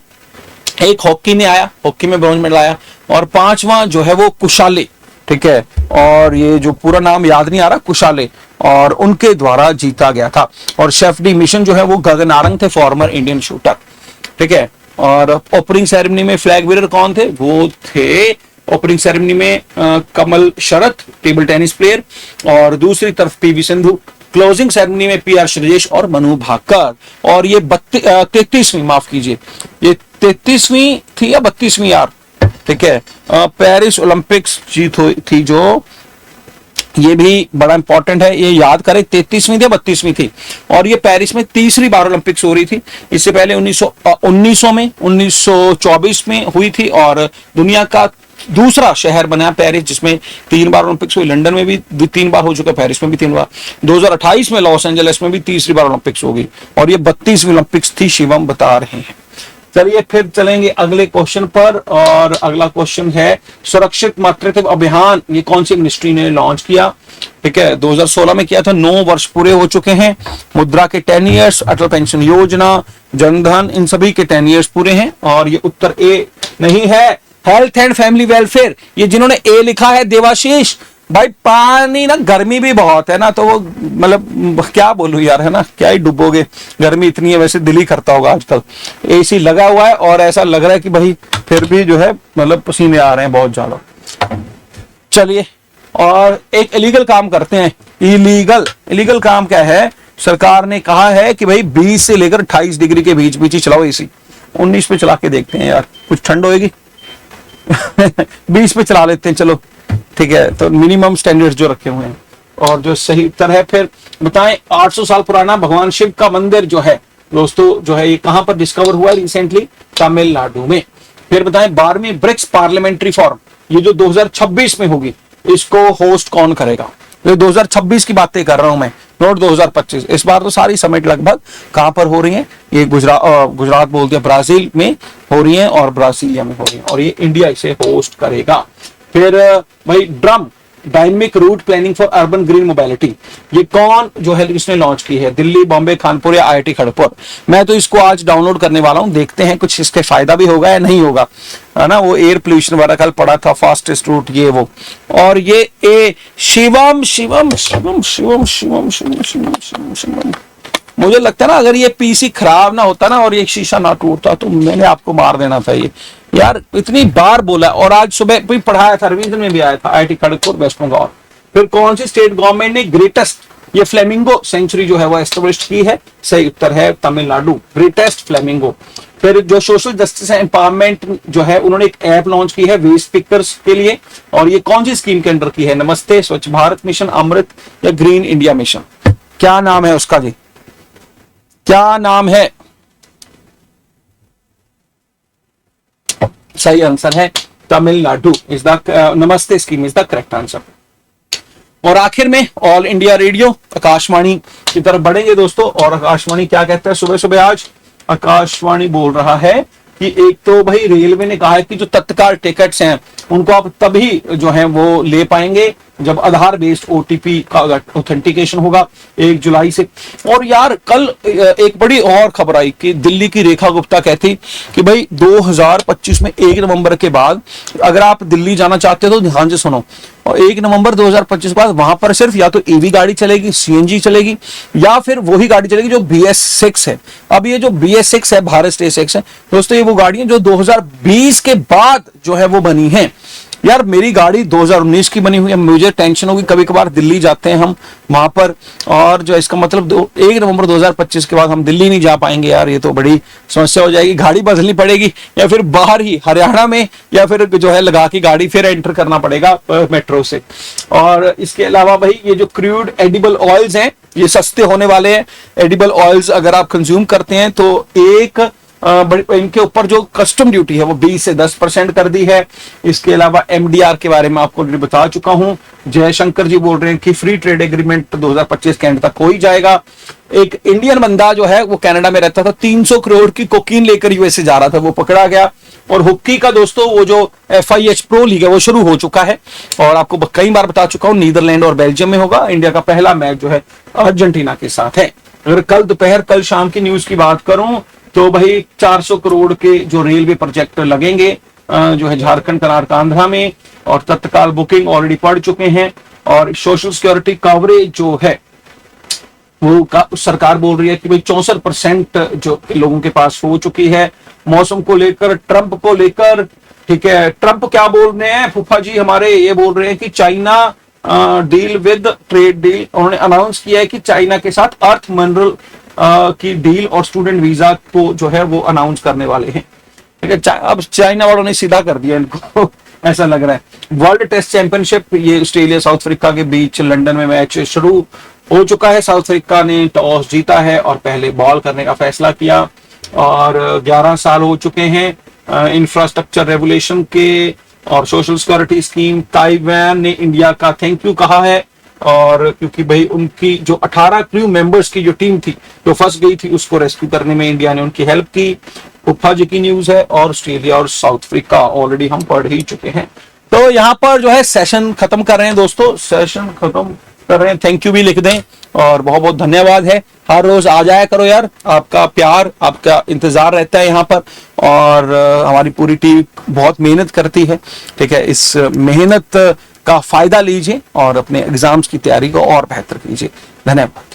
Speaker 1: एक हॉकी में आया, हॉकी में ब्रॉन्ज मेडल आया। और 5वां जो है वो कुशाले, ठीक है, और ये जो पूरा नाम याद नहीं आ रहा, कुशाले, और उनके द्वारा जीता गया था। और शेफ डी मिशन जो है वो गगन नारंग थे, फॉर्मर इंडियन शूटर। ठीक है, और ओपनिंग सेरेमनी में फ्लैग बीरर कौन थे? वो थे ओपनिंग सेरेमनी में कमल शरत, टेबल टेनिस प्लेयर, और दूसरी तरफ पीवी सिंधु। क्लोजिंग सेरेमनी में पीआर श्रीजेश और मनु भाकर। और ये 33वीं, माफ कीजिए, ये 33वीं थी या 32वीं यार? ठीक है, पेरिस ओलंपिक्स जीत हुई थी, जो ये भी बड़ा इंपॉर्टेंट है, ये याद करें, 33वीं थी 32वीं थी। और ये पेरिस में तीसरी बार ओलंपिक्स हो रही थी। इससे पहले 1900 में, 1924 में हुई थी, और दुनिया का दूसरा शहर बना पेरिस, जिसमें 3 बार ओलंपिक्स हुई। लंदन में भी 3 बार हो चुका, पेरिस में भी 3 बार। 2028 में लॉस एंजलिस में भी तीसरी बार ओलंपिक्स होगी, और ये 32वीं ओलंपिक्स थी, शिवम बता रहे हैं। चलिए फिर चलेंगे अगले क्वेश्चन पर, और अगला क्वेश्चन है सुरक्षित मातृत्व अभियान, ये कौन सी मिनिस्ट्री ने लॉन्च किया? ठीक है, 2016 में किया था, 9 वर्ष पूरे हो चुके हैं। मुद्रा के 10 ईयर्स, अटल पेंशन योजना, जनधन, इन सभी के 10 ईयर्स पूरे हैं। और ये उत्तर ए नहीं है, हेल्थ एंड फैमिली वेलफेयर। ये जिन्होंने ए लिखा है देवाशीष भाई, पानी ना, गर्मी भी बहुत है ना, तो वो मतलब क्या बोलूं यार, है ना, क्या ही डूबोगे, गर्मी इतनी है। वैसे दिल ही करता होगा आजकल, एसी लगा हुआ है और ऐसा लग रहा है कि भाई फिर भी जो है मतलब पसीने आ रहे हैं बहुत ज्यादा। चलिए, और एक इलीगल काम करते हैं। इलीगल काम क्या है? सरकार ने कहा है कि भाई 20 से लेकर 28 डिग्री के बीच बीच ही चलाओ एसी। 19 पे चला के देखते हैं यार, कुछ ठंड होएगी। 20 पे चला लेते हैं, चलो ठीक है। तो मिनिमम स्टैंडर्ड्स जो रखे हुए हैं, और जो सही उत्तर है, फिर बताएं 800 साल पुराना भगवान शिव का मंदिर जो है दोस्तों, जो है ये कहां पर डिस्कवर हुआ है रिसेंटली? तमिलनाडु में। फिर बताएं 12वीं ब्रिक्स पार्लियामेंट्री फोरम, ये जो 2026 में होगी, इसको होस्ट कौन करेगा? तो 2026 की बातें कर रहा हूं मैं, नोट 2025। इस बार तो सारी समिट लगभग कहां पर हो रही है? ये गुजरात बोलते हैं, ब्राजील में हो रही है, और ब्राजीलिया में हो रही है, और ये इंडिया इसे होस्ट करेगा। फिर भाई drum, dynamic route planning for urban green mobility, ये कौन जो है इसने लॉन्च की है? दिल्ली, बॉम्बे, कानपुर या आईआईटी खड़गपुर? मैं तो इसको आज डाउनलोड करने वाला हूं, देखते हैं कुछ इसके फायदा भी होगा या नहीं होगा, है ना। वो एयर पोल्यूशन वाला कल पड़ा था, फास्टेस्ट रूट, ये वो। और ये ए शिवम शिवम शिवम शिवम शिवम शिवम शिवम शिवम शिवम, मुझे लगता है ना, अगर ये पीसी खराब ना होता ना और ये शीशा ना टूटता तो मैंने आपको मार देना था ये यार, इतनी बार बोला। और आज सुबह भी पढ़ाया था, रिवीजन में भी आया था, आईआईटी खड़गपुर, वेस्ट बंगाल। फिर कौन सी स्टेट गवर्नमेंट ने ग्रेटेस्ट ये फ्लेमिंगो सेंचुरी जो है वो एस्टेब्लिश की है? सही उत्तर है तमिलनाडु, ग्रेटेस्ट फ्लेमिंगो। फिर जो सोशल जस्टिस एम्पावरमेंट जो है, उन्होंने एक ऐप लॉन्च की है वेस्ट पिकर्स के लिए, और ये कौन सी स्कीम के अंडर की है? नमस्ते, स्वच्छ भारत मिशन, अमृत या ग्रीन इंडिया मिशन? क्या नाम है उसका जी, क्या नाम है? सही आंसर है तमिलनाडु इज द नमस्ते scheme is the correct answer. और आखिर में ऑल इंडिया रेडियो आकाशवाणी की तरफ बढ़ेंगे दोस्तों, और आकाशवाणी क्या कहता है सुबह सुबह आज? आकाशवाणी बोल रहा है कि एक तो भाई रेलवे ने कहा है कि जो तत्काल टिकट्स हैं उनको आप तभी जो है वो ले पाएंगे जब आधार बेस्ड ओटीपी का ऑथेंटिकेशन होगा 1 जुलाई से। और यार कल एक बड़ी और खबर आई कि दिल्ली की रेखा गुप्ता कहती कि भाई 2025 में 1 नवंबर के बाद अगर आप दिल्ली जाना चाहते हो तो ध्यान से सुनो, और 1 नवंबर 2025 के बाद वहां पर सिर्फ या तो ईवी गाड़ी चलेगी, सीएनजी चलेगी, या फिर वही गाड़ी चलेगी जो BS6 है। अब ये जो BS6 है, भारत स्टेज 6 है दोस्तों, ये वो गाड़ियां जो 2020 के बाद जो है वो बनी है। यार मेरी गाड़ी 2019 की बनी हुई है, मुझे टेंशन होगी, कभी कभार दिल्ली जाते हैं हम वहां पर, और जो इसका मतलब 1 नवंबर 2025 के बाद हम दिल्ली नहीं जा पाएंगे। यार ये तो बड़ी समस्या हो जाएगी, गाड़ी बदलनी पड़ेगी या फिर बाहर ही हरियाणा में या फिर जो है लगा की गाड़ी फिर एंटर करना पड़ेगा मेट्रो से। और इसके अलावा भाई ये जो क्रूड एडिबल ऑयल्स हैं ये सस्ते होने वाले हैं। एडिबल ऑयल्स अगर आप कंज्यूम करते हैं तो एक इनके ऊपर जो कस्टम ड्यूटी है वो 20 से 10% कर दी है। इसके अलावा MDR के बारे में आपको बता चुका हूं। जयशंकर जी बोल रहे हैं कि फ्री ट्रेड एग्रीमेंट 2025 के एंड तक हो ही जाएगा। एक इंडियन बंदा जो है वो कनाडा में रहता था, 300 करोड़ की कोकीन लेकर यूएसए जा रहा था, वो पकड़ा गया। और हॉकी का दोस्तों वो जो FIH प्रो लीग है वो शुरू हो चुका है, और आपको कई बार बता चुका हूं नीदरलैंड और बेल्जियम में होगा। इंडिया का पहला मैच जो है अर्जेंटीना के साथ है। अगर कल शाम की न्यूज की बात करूं तो भाई 400 करोड़ के जो रेलवे प्रोजेक्ट लगेंगे जो है झारखंड, कर्नाटक, आंध्रा में, और तत्काल बुकिंग ऑलरेडी पड़ चुके हैं। और सोशल सिक्योरिटी कवरेज जो है वो सरकार बोल रही है कि भाई 64% जो लोगों के पास हो चुकी है। मौसम को लेकर, ट्रंप को लेकर, ठीक है, ट्रंप क्या बोल रहे हैं फूफा जी हमारे, ये बोल रहे हैं कि China deal with trade deal, उन्होंने अनाउंस किया है कि चाइना के साथ अर्थ मिनरल की डील और स्टूडेंट वीजा को जो है वो अनाउंस करने वाले हैं। ठीक है, अब चाइना वालों ने सीधा कर दिया इनको ऐसा लग रहा है। वर्ल्ड टेस्ट चैंपियनशिप ये ऑस्ट्रेलिया साउथ अफ्रीका के बीच लंदन में मैच शुरू हो चुका है। साउथ अफ्रीका ने टॉस जीता है और पहले बॉल करने का फैसला किया, और 11 साल हो चुके हैं इंफ्रास्ट्रक्चर रेगुलेशन के और सोशल सिक्योरिटी स्कीम। ताइवान ने इंडिया का थैंक यू कहा है, और क्योंकि भाई उनकी जो 18 क्रू मेंबर्स की जो टीम थी जो फंस गई थी उसको रेस्क्यू करने में इंडिया ने उनकी हेल्प की। फुफा जी की न्यूज है, और ऑस्ट्रेलिया और साउथ अफ्रीका ऑलरेडी हम पढ़ ही चुके हैं। तो यहाँ पर जो है सेशन खत्म कर रहे हैं दोस्तों, सेशन खत्म कर रहे हैं। थैंक यू भी लिख दें, और बहुत बहुत धन्यवाद है। हर रोज आ जाया करो यार, आपका प्यार, आपका इंतजार रहता है यहाँ पर, और हमारी पूरी टीम बहुत मेहनत करती है। ठीक है, इस मेहनत का फायदा लीजिए और अपने एग्जाम्स की तैयारी को और बेहतर कीजिए। धन्यवाद।